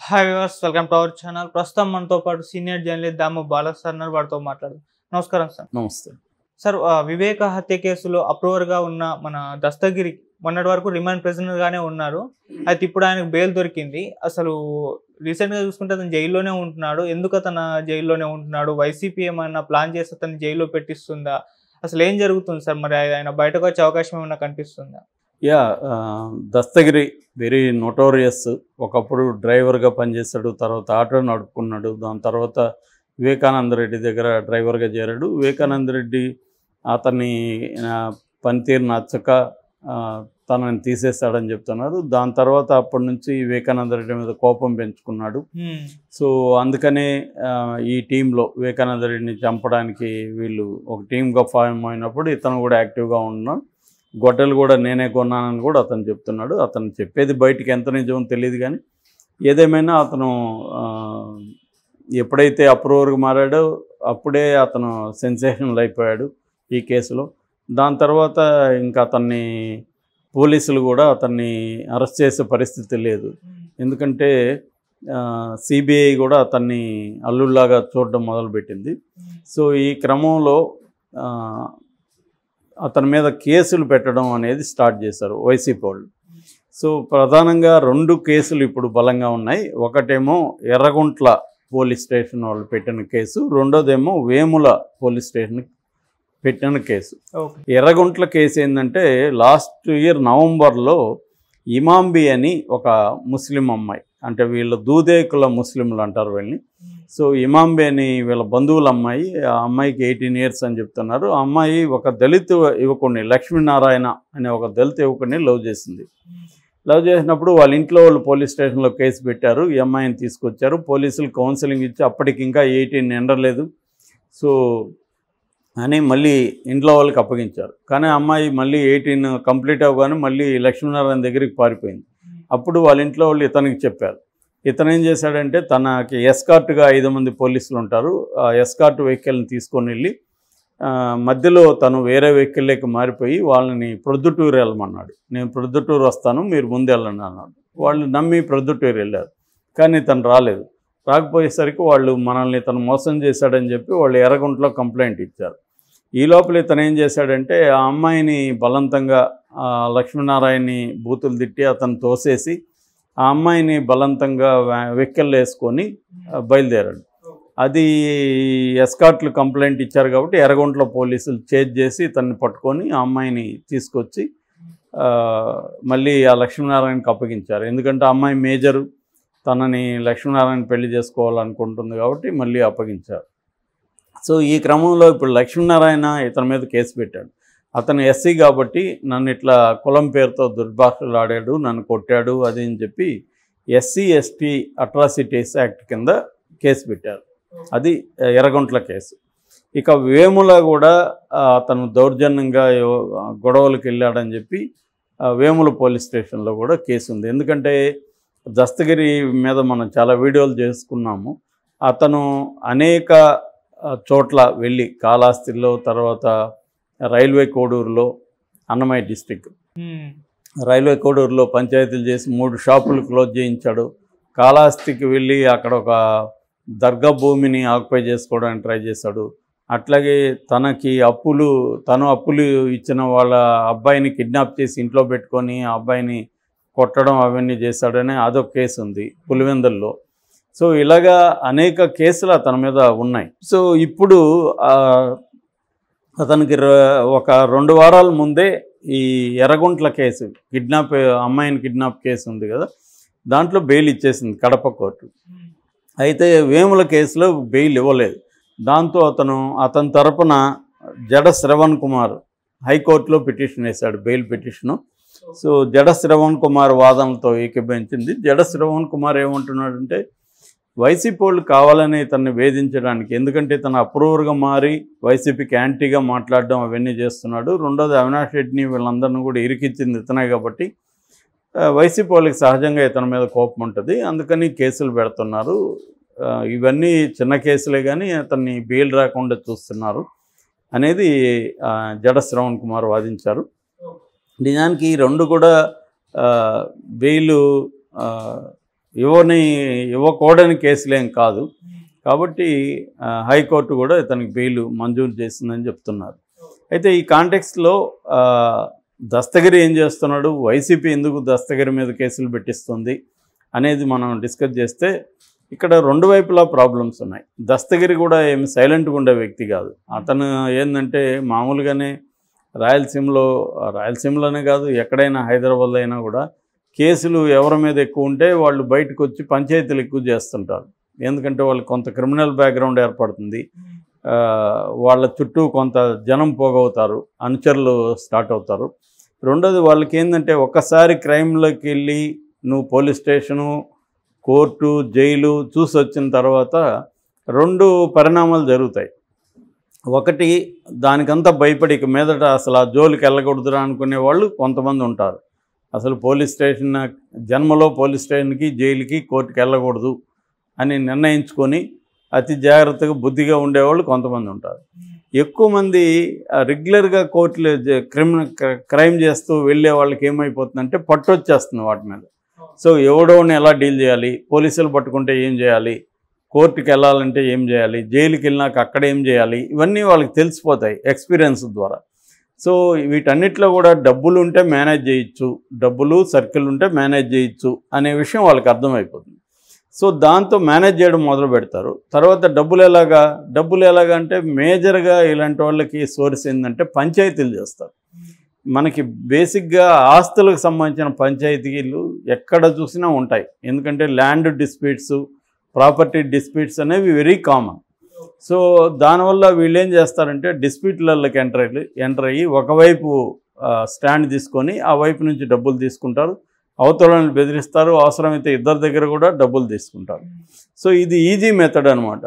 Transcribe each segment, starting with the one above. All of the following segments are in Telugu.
Hi viewers, welcome to our channel. ప్రస్తుతం మనతో పాటు సీనియర్ జర్నలిస్ట్ దాము బాలా సార్ ఉన్నారు. వారితో మాట్లాడదాం. నమస్కారం సార్. నమస్తే సార్, వివేక హత్య కేసులో అప్రూవర్గా ఉన్న మన దస్తగిరి మొన్నటి వరకు రిమాండ్ ప్రిజనర్గానే ఉన్నారు. అయితే ఇప్పుడు ఆయనకు బెయిల్ దొరికింది. అసలు రీసెంట్గా చూసుకుంటే అతను జైల్లోనే ఉంటున్నాడు. ఎందుకు అతను జైల్లోనే ఉంటున్నాడు? వైసీపీ ఏమైనా ప్లాన్ చేసి అతను జైల్లో పెట్టిస్తుందా? అసలు ఏం జరుగుతుంది సార్? మరి ఆయన బయటకు వచ్చే అవకాశం ఏమైనా కనిపిస్తుందా? Dastagiri very notorious. ఒకప్పుడు డ్రైవర్గా పనిచేశాడు, తర్వాత ఆటో నడుపుకున్నాడు. దాని తర్వాత వివేకానంద రెడ్డి దగ్గర డ్రైవర్గా చేరాడు. వివేకానంద రెడ్డి అతన్ని పనితీరు నచ్చక తనని తీసేస్తాడని చెప్తున్నారు. దాని తర్వాత అప్పటి నుంచి వివేకానంద రెడ్డి మీద కోపం పెంచుకున్నాడు. సో అందుకనే ఈ టీంలో వివేకానంద రెడ్డిని చంపడానికి వీళ్ళు ఒక టీమ్గా ఫామ్ అయినప్పుడు ఇతను కూడా యాక్టివ్గా ఉన్నాడు. గొడ్డలు కూడా నేనే కొన్నానని కూడా అతను చెప్తున్నాడు. అతను చెప్పేది బయటికి ఎంత నిజమో తెలియదు, కానీ ఏదేమైనా అతను ఎప్పుడైతే అప్రూవర్గా మారాడో అప్పుడే అతను సెన్సేషనల్ అయిపోయాడు ఈ కేసులో. దాని తర్వాత ఇంకా అతన్ని పోలీసులు కూడా అతన్ని అరెస్ట్ చేసే పరిస్థితి లేదు. ఎందుకంటే సిబిఐ కూడా అతన్ని అల్లుల్లాగా చూడడం మొదలుపెట్టింది. సో ఈ క్రమంలో అతని మీద కేసులు పెట్టడం అనేది స్టార్ట్ చేశారు వైసీపీ వాళ్ళు. సో ప్రధానంగా 2 కేసులు ఇప్పుడు బలంగా ఉన్నాయి. ఒకటేమో ఎర్రగుంట్ల పోలీస్ స్టేషన్ వాళ్ళు పెట్టిన కేసు, రెండోదేమో వేముల పోలీస్ స్టేషన్ పెట్టిన కేసు. ఎర్రగుంట్ల కేసు ఏంటంటే లాస్ట్ ఇయర్ నవంబర్లో ఇమాంబి అని ఒక ముస్లిం అమ్మాయి, అంటే వీళ్ళ దూదేకుల ముస్లింలు అంటారు వీళ్ళని. సో ఇమాంబి అని వీళ్ళ బంధువుల అమ్మాయి, ఆ అమ్మాయికి 18 years అని చెప్తున్నారు. ఆ అమ్మాయి ఒక దళిత యువకుడిని, లక్ష్మీనారాయణ అనే ఒక దళిత యువకుడిని లవ్ చేసింది. లవ్ చేసినప్పుడు వాళ్ళ ఇంట్లో వాళ్ళు పోలీస్ స్టేషన్లో కేసు పెట్టారు. ఈ అమ్మాయిని తీసుకొచ్చారు. పోలీసులు కౌన్సిలింగ్ ఇచ్చి అప్పటికి ఇంకా 18 ఎండలేదు. సో అని మళ్ళీ ఇంట్లో వాళ్ళకి అప్పగించారు. కానీ అమ్మాయి మళ్ళీ 18 కంప్లీట్ అవ్వగానే మళ్ళీ లక్ష్మీనారాయణ దగ్గరికి పారిపోయింది. అప్పుడు వాళ్ళ ఇంట్లో వాళ్ళు ఇతనికి చెప్పారు. ఇతను ఏం చేశాడంటే తనకి ఎస్కార్ట్గా 5 మంది పోలీసులు ఉంటారు. ఆ ఎస్కార్ట్ వెహికల్ని తీసుకొని వెళ్ళి మధ్యలో తను వేరే వెహికల్లోకి మారిపోయి వాళ్ళని ప్రొద్దుటూరు వెళ్ళమన్నాడు. నేను ప్రొద్దుటూరు వస్తాను, మీరు ముందు వెళ్ళండి అన్నాడు. వాళ్ళు నమ్మి ప్రొద్దుటూరు వెళ్ళారు. కానీ తను రాలేదు. రాకపోయేసరికి వాళ్ళు మనల్ని ఇతను మోసం చేశాడని చెప్పి వాళ్ళు ఎర్రగుంటలో కంప్లైంట్ ఇచ్చారు. ఈ లోపల ఇతను ఏం చేశాడంటే ఆ అమ్మాయిని బలవంతంగా లక్ష్మీనారాయణని బూతులు తిట్టి అతను తోసేసి ఆ అమ్మాయిని బలవంతంగా వెహికల్ వేసుకొని బయలుదేరాడు. అది ఎస్కార్ట్లు కంప్లైంట్ ఇచ్చారు కాబట్టి ఎర్రగుంటలో పోలీసులు చేజ్ చేసి ఇతన్ని పట్టుకొని ఆ అమ్మాయిని తీసుకొచ్చి మళ్ళీ ఆ లక్ష్మీనారాయణకి అప్పగించారు. ఎందుకంటే ఆ అమ్మాయి మేజరు, తనని లక్ష్మీనారాయణ పెళ్లి చేసుకోవాలనుకుంటుంది కాబట్టి మళ్ళీ అప్పగించారు. సో ఈ క్రమంలో ఇప్పుడు లక్ష్మీనారాయణ ఇతని మీద కేసు పెట్టాడు. అతను ఎస్సీ కాబట్టి నన్ను ఇట్లా కులం పేరుతో దుర్భాషలు ఆడాడు, నన్ను కొట్టాడు అది అని చెప్పి ఎస్సీ ఎస్టీ అట్రాసిటీస్ యాక్ట్ కింద కేసు పెట్టారు. అది ఎర్రగుంట్ల కేసు. ఇక వేముల కూడా అతను దౌర్జన్యంగా గొడవలకు వెళ్ళాడని చెప్పి వేముల పోలీస్ స్టేషన్లో కూడా కేసు ఉంది. ఎందుకంటే దస్తగిరి మీద మనం చాలా వీడియోలు చేసుకున్నాము. అతను అనేక చోట్ల వెళ్ళి కాళహస్తిలో, తర్వాత రైల్వే కోడూరులో, అన్నమయ్య డిస్టిక్ రైల్వే కోడూరులో పంచాయతీలు చేసి 3 షాపులు క్లోజ్ చేయించాడు. కాళహస్తికి వెళ్ళి అక్కడ ఒక దర్గా భూమిని ఆక్యుపై చేసుకోవడానికి ట్రై చేశాడు. అట్లాగే తను అప్పులు ఇచ్చిన వాళ్ళ అబ్బాయిని కిడ్నాప్ చేసి ఇంట్లో పెట్టుకొని ఆ అబ్బాయిని కొట్టడం అవన్నీ చేశాడని అదొక కేసు ఉంది పులివెందుల్లో. సో ఇలాగా అనేక కేసులు అతని మీద ఉన్నాయి. సో ఇప్పుడు అతనికి ఒక 2 వారాల ముందే ఈ ఎర్రగుంట్ల కేసు, అమ్మాయిని కిడ్నాప్ కేసు ఉంది కదా, దాంట్లో బెయిల్ ఇచ్చేసింది కడప కోర్టు. అయితే వేముల కేసులో బెయిల్ ఇవ్వలేదు. దాంతో అతని తరపున జడ శ్రవణ్ కుమార్ హైకోర్టులో పిటిషన్ వేశాడు, బెయిల్ పిటిషను. సో జడ శ్రవణ్ కుమార్ వాదనలతో ఏకీభవించింది. జడ శ్రవణ్ కుమార్ ఏమంటున్నాడంటే వైసీపీ వాళ్ళు కావాలని ఇతన్ని వేధించడానికి, ఎందుకంటే ఇతను అప్రూవర్గా మారి వైసీపీకి యాంటీగా మాట్లాడడం అవన్నీ చేస్తున్నాడు. రెండోది అవినాష్ రెడ్డిని వీళ్ళందరినీ కూడా ఇరికిచ్చింది ఇతనే కాబట్టి వైసీపీ వాళ్ళకి సహజంగా ఇతని మీద కోపం ఉంటుంది, అందుకని కేసులు పెడుతున్నారు. ఇవన్నీ చిన్న కేసులే కానీ అతన్ని బెయిల్ రాకుండా చూస్తున్నారు అనేది జడ శ్రవణ్ కుమార్ వాదించారు. నిజానికి ఈ రెండు కూడా బెయిల్ ఇవ్వకూడని కేసులేం కాదు. కాబట్టి హైకోర్టు కూడా ఇతనికి బెయిల్ మంజూరు చేసిందని చెప్తున్నారు. అయితే ఈ కాంటెక్స్ట్లో దస్తగిరి ఏం చేస్తున్నాడు, వైసీపీ ఎందుకు దస్తగిరి మీద కేసులు పెట్టిస్తుంది అనేది మనం డిస్కస్ చేస్తే ఇక్కడ రెండు వైపులా ప్రాబ్లమ్స్ ఉన్నాయి. దస్తగిరి కూడా ఏమి సైలెంట్గా ఉండే వ్యక్తి కాదు. అతను ఏంటంటే మామూలుగానే రాయలసీమలోనే కాదు, ఎక్కడైనా హైదరాబాద్లో అయినా కూడా కేసులు ఎవరి మీద ఎక్కువ ఉంటే వాళ్ళు బయటకు వచ్చి పంచాయతీలు ఎక్కువ చేస్తుంటారు. ఎందుకంటే వాళ్ళకి కొంత క్రిమినల్ బ్యాక్గ్రౌండ్ ఏర్పడుతుంది, వాళ్ళ చుట్టూ కొంత జనం పోగవుతారు, అనుచరులు స్టార్ట్ అవుతారు. రెండోది వాళ్ళకి ఏంటంటే ఒక్కసారి క్రైమ్లోకి వెళ్ళి నువ్వు పోలీస్ స్టేషను, కోర్టు, జైలు చూసి వచ్చిన తర్వాత రెండు పరిణామాలు జరుగుతాయి. ఒకటి, దానికంతా భయపడి ఇక మీదట అసలు ఆ జోలికి వెళ్ళకూడదురా అనుకునే వాళ్ళు కొంతమంది ఉంటారు. అసలు పోలీస్ స్టేషన్ జన్మలో పోలీస్ స్టేషన్కి, జైలుకి, కోర్టుకి వెళ్ళకూడదు అని నిర్ణయించుకొని అతి జాగ్రత్తగా బుద్ధిగా ఉండేవాళ్ళు కొంతమంది ఉంటారు. ఎక్కువ మంది రెగ్యులర్గా కోర్టులో క్రైమ్ చేస్తూ వెళ్ళే వాళ్ళకి ఏమైపోతుందంటే పట్టు వచ్చేస్తుంది వాటి మీద. సో ఎవడోని ఎలా డీల్ చేయాలి, పోలీసులు పట్టుకుంటే ఏం చేయాలి, కోర్టుకి వెళ్ళాలంటే ఏం చేయాలి, జైలుకి వెళ్ళినాక అక్కడ ఏం చేయాలి, ఇవన్నీ వాళ్ళకి తెలిసిపోతాయి ఎక్స్పీరియన్స్ ద్వారా. సో వీటన్నిటిలో కూడా డబ్బులు ఉంటే మేనేజ్ చేయొచ్చు, డబ్బులు సర్కిల్ ఉంటే మేనేజ్ చేయొచ్చు అనే విషయం వాళ్ళకి అర్థమైపోతుంది. సో దాంతో మేనేజ్ చేయడం మొదలు పెడతారు. తర్వాత డబ్బులు ఎలాగా అంటే మేజర్గా ఇలాంటి వాళ్ళకి సోర్స్ ఏంటంటే పంచాయతీలు చేస్తారు. మనకి బేసిక్గా ఆస్తులకు సంబంధించిన పంచాయతీలు ఎక్కడ చూసినా ఉంటాయి. ఎందుకంటే ల్యాండ్ డిస్ప్యూట్స్, ప్రాపర్టీ డిస్ప్యూట్స్ అనేవి వెరీ కామన్. సో దానివల్ల వీళ్ళు ఏం చేస్తారంటే డిస్ప్యూట్లకి ఎంటర్ అయ్యి ఒకవైపు స్టాండ్ తీసుకొని ఆ వైపు నుంచి డబ్బులు తీసుకుంటారు, అవతలని బెదిరిస్తారు, అవసరమైతే ఇద్దరి దగ్గర కూడా డబ్బులు తీసుకుంటారు. సో ఇది ఈజీ మెథడ్ అనమాట.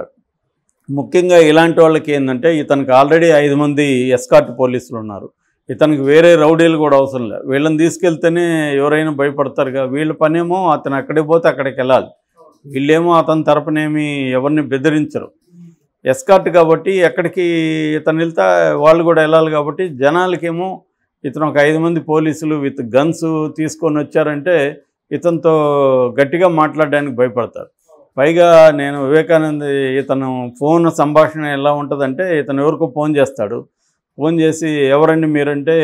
ముఖ్యంగా ఇలాంటి వాళ్ళకి ఏంటంటే ఇతనికి ఆల్రెడీ 5 మంది ఎస్కార్ట్ పోలీసులు ఉన్నారు, ఇతనికి వేరే రౌడీలు కూడా అవసరం లేదు, వీళ్ళని తీసుకెళ్తేనే ఎవరైనా భయపడతారుగా. వీళ్ళ పనేమో అతను అక్కడికి పోతే అక్కడికి వెళ్ళాలి, వీళ్ళేమో అతని తరపునేమి ఎవరిని బెదిరించరు. ఎస్కార్ట్ కాబట్టి ఎక్కడికి ఇతను వెళ్తే వాళ్ళు కూడా వెళ్ళాలి. కాబట్టి జనాలకేమో ఇతను ఒక 5 మంది పోలీసులు విత్ గన్స్ తీసుకొని వచ్చారంటే ఇతనితో గట్టిగా మాట్లాడడానికి భయపడతారు. పైగా నేను వివేకానంద ఇతను ఫోన్ సంభాషణ ఎలా ఉంటుందంటే ఇతను ఎవరికో ఫోన్ చేస్తాడు, ఫోన్ చేసి ఎవరండి మీరంటే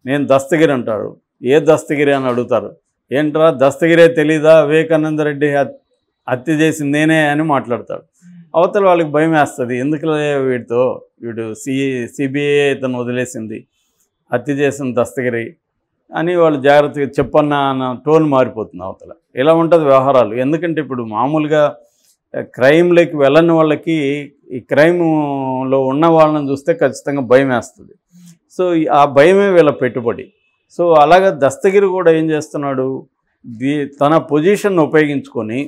నేను దస్తగిరి అంటాడు. ఏ దస్తగిరి అని అడుగుతారు. ఏంట్రా దస్తగిరే తెలీదా, వివేకానంద రెడ్డి హత్య చేసింది నేనే అని మాట్లాడతాడు. అవతల వాళ్ళకి భయం వేస్తుంది, ఎందుకులే వీడు సిబిఐ ఇతను వదిలేసింది, హత్య చేసిన దస్తగిరి అని వాళ్ళు జాగ్రత్తగా చెప్పన్న అన్న టోన్ మారిపోతుంది అవతల. ఇలా ఉంటుంది వ్యవహారాలు. ఎందుకంటే ఇప్పుడు మామూలుగా క్రైమ్లోకి వెళ్ళని వాళ్ళకి ఈ క్రైమ్లో ఉన్న వాళ్ళని చూస్తే ఖచ్చితంగా భయం వేస్తుంది. సో ఆ భయమే వీళ్ళ పెట్టుబడి. సో అలాగా దస్తగిరి కూడా ఏం చేస్తున్నాడు, తన పొజిషన్ ఉపయోగించుకొని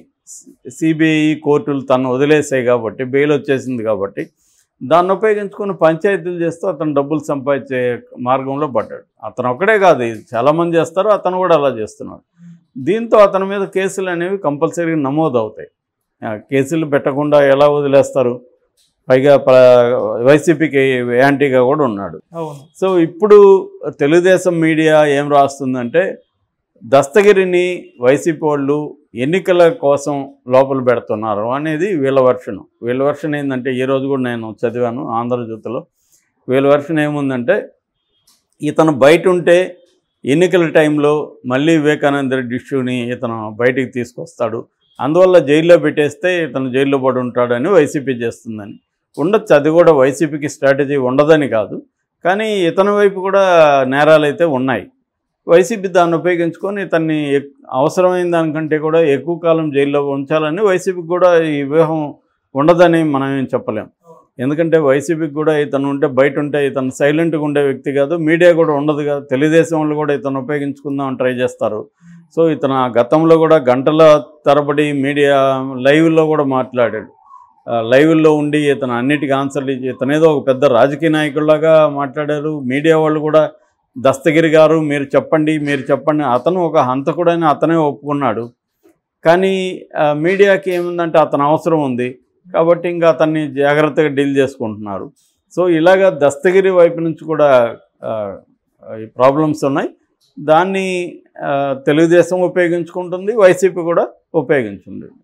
సిబిఐ కోర్టులు తను వదిలేసాయి కాబట్టి, బెయిల్ వచ్చేసింది కాబట్టి దాన్ని ఉపయోగించుకొని పంచాయతీలు చేస్తూ అతను డబ్బులు సంపాదించే మార్గంలో పడ్డాడు. అతను ఒక్కడే కాదు, ఇది చాలామంది చేస్తారు, అతను కూడా అలా చేస్తున్నాడు. దీంతో అతని మీద కేసులు అనేవి కంపల్సరీగా నమోదు అవుతాయి. కేసులు పెట్టకుండా ఎలా వదిలేస్తారు? పైగా వైసీపీకి యాంటీగా కూడా ఉన్నాడు. సో ఇప్పుడు తెలుగుదేశం మీడియా ఏం రాస్తుందంటే దస్తగిరిని వైసీపీ వాళ్ళు ఎన్నికల కోసం లోపల పెడుతున్నారు అనేది వీళ్ళ వర్షన్ ఏంటంటే, ఈరోజు కూడా నేను చదివాను ఆంధ్రజ్యోతిలో. వీళ్ళ వర్షన్ ఏముందంటే ఇతను బయట ఉంటే ఎన్నికల టైంలో మళ్ళీ వివేకానంద రెడ్డి ఇష్యూని ఇతను బయటికి తీసుకొస్తాడు, అందువల్ల జైల్లో పెట్టేస్తే ఇతను జైల్లో పడి ఉంటాడని వైసీపీ చేస్తుందని. ఉండొచ్చు, అది కూడా వైసీపీకి స్ట్రాటజీ ఉండదని కాదు, కానీ ఇతని వైపు కూడా నేరాలు అయితే ఉన్నాయి. వైసీపీ దాన్ని ఉపయోగించుకొని ఇతన్ని అవసరమైన దానికంటే కూడా ఎక్కువ కాలం జైల్లో ఉంచాలని వైసీపీకి కూడా ఈ వ్యూహం ఉండదని మనం ఏం చెప్పలేం. ఎందుకంటే వైసీపీకి కూడా ఇతను ఉంటే బయట ఉంటే ఇతను సైలెంట్గా ఉండే వ్యక్తి కాదు, మీడియా కూడా ఉండదు కదా. తెలుగుదేశం వాళ్ళు కూడా ఇతను ఉపయోగించుకుందామని ట్రై చేస్తారు. సో ఇతను గతంలో కూడా గంటల తరబడి మీడియా లైవ్లో కూడా మాట్లాడాడు. లైవ్లో ఉండి ఇతను అన్నిటికీ ఆన్సర్లు ఇచ్చి ఇతనేదో ఒక పెద్ద రాజకీయ నాయకుల్లాగా మాట్లాడారు. మీడియా వాళ్ళు కూడా దస్తగిరి గారు మీరు చెప్పండి అతను ఒక హంతకుడని అతనే ఒప్పుకున్నాడు. కానీ మీడియాకి ఏముందంటే అతను అవసరం ఉంది కాబట్టి ఇంకా అతన్ని జాగ్రత్తగా డీల్ చేసుకుంటున్నారు. సో ఇలాగా దస్తగిరి వైపు నుంచి కూడా ఈ ప్రాబ్లమ్స్ ఉన్నాయి. దాన్ని తెలుగుదేశం ఉపయోగించుకుంటుంది, వైసీపీ కూడా ఉపయోగించుకుంటుంది.